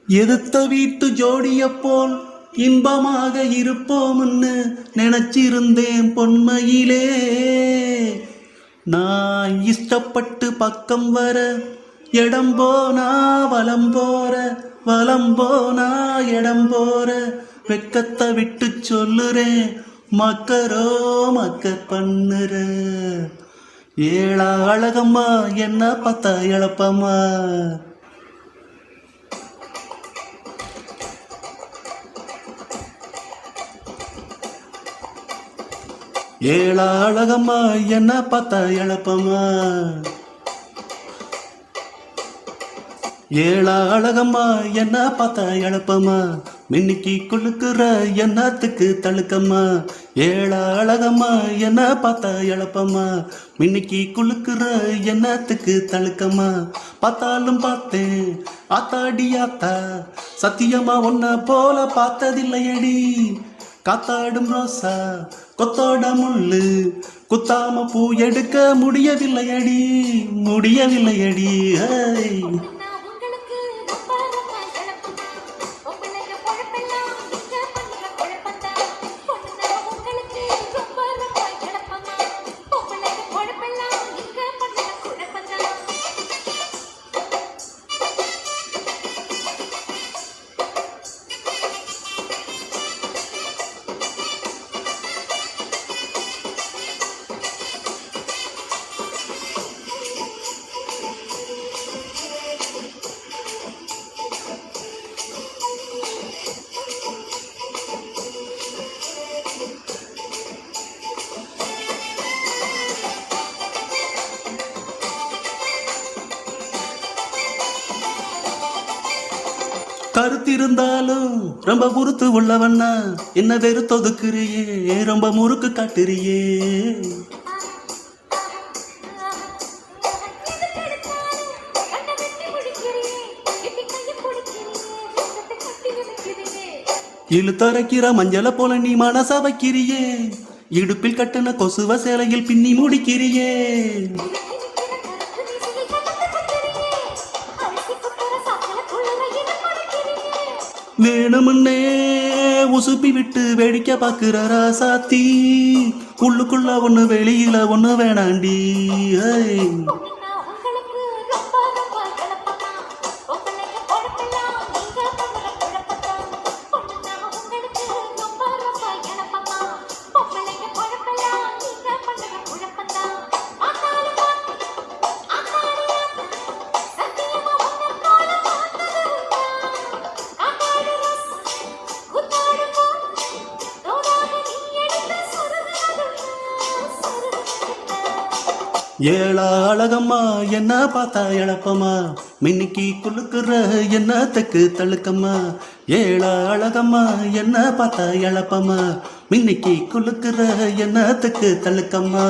எதிர்த்த வீட்டு ஜோடிய போல் இன்பமாக இருப்போம்னு நினைச்சிருந்தேன் பொன்மையிலே. நான் இஷ்டப்பட்டு பக்கம் வர இடம் போனா வலம் போற, வலம் போனா இடம் போற, வெக்கத்தை விட்டு சொல்லுறேன் மக்கரோ மக்க பண்ணுற. ஏழா அழகம்மா என்ன பார்த்தா இழப்பம்மா. ஏழா அழகம்மா என்ன பார்த்தா இழப்பம்மா. ஏழா அழகம்மா என்ன பார்த்தா இழப்பம்மா. மின்னிக்கு கொழுக்குற என்னத்துக்கு தழுக்கம்மா. ஏழா அழகம்மா என்ன பார்த்தா இழப்பம்மா. மின்னிக்கு கொழுக்குற என்னத்துக்கு தழுக்கம்மா. பார்த்தாலும் பார்த்தேன் ஆத்தாடி ஆத்தா, சத்தியமா ஒன்ன போல பார்த்ததில்லையடி. காத்தாடும் ரோசா கொத்தோட முள்ளு, குத்தாம பூ எடுக்க முடியவில்லையடி, முடியவில்லையடி. கருத்திருந்தாலும் ரொம்ப பொறுத்து உள்ளவண்ணா, என்ன வெறுத்தொதுக்குறியே, ரொம்ப முறுக்கு காட்டுறியே. இழுத்தரைக்கிற மஞ்சளை போல நீ மனச வைக்கிறியே, இடுப்பில் கட்டுன கொசுவ சேலையில் பின்னி முடிக்கிறியே. வேணுமுன்னே உசுப்பி விட்டு வேடிக்கை பார்க்கிற ராசாத்தி, உள்ளுக்குள்ள ஒண்ணு வெளியில ஒண்ணு வேணாண்டி. ஏழா அழகம்மா என்ன பார்த்தா இழப்பம்மா. மின்னிக்கு குலுக்குற என்னத்துக்கு தழுக்கம்மா. ஏழா அழகம்மா என்ன பார்த்தா இழப்பம்மா. மின்னிக்கு குலுக்குற என்னத்துக்கு தழுக்கம்மா.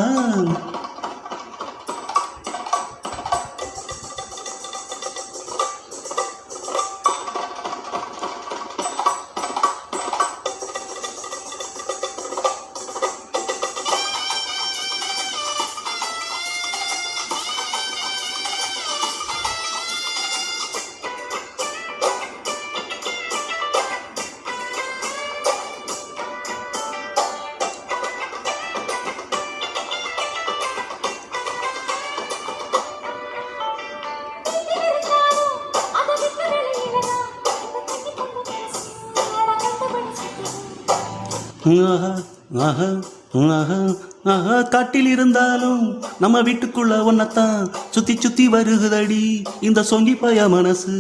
காட்டில் இருந்தாலும் நம்ம வீட்டுக்குள்ள ஒன்னத்தான் சுத்தி சுத்தி வருகுதடி இந்த சொங்கி பய மனசு.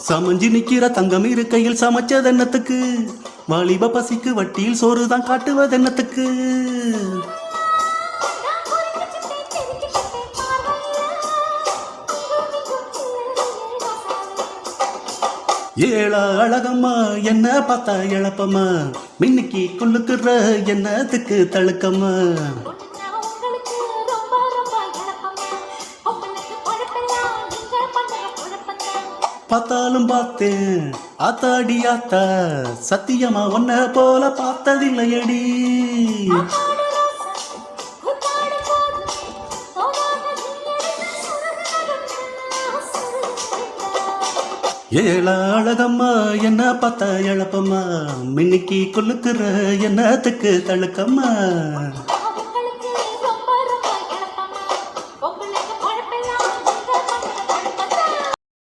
சமஞ்சி நிக்கிற தங்கம் இருக்கையில் சமைச்சதென்னத்துக்கு, வாலிப பசிக்கு வட்டியில் சோறுதான் காட்டுவதென்னத்துக்கு. ஏழா அழகம்மா என்ன பார்த்தா இழப்பம்மா. மின்னிக்கு கொள்ளுக்குற என்னத்துக்கு தழுக்கம்மா. பார்த்தாலும் பார்த்தேன் ஆத்தாடி ஆத்தா, சத்தியமா ஒன்ன போல பார்த்ததில்லையடி. ஏழ அழகம்மா என்ன பார்த்தா எழப்பம்மா மின்னிக்கு கொல்லுக்குற என்னத்துக்கு தழுக்கம்மா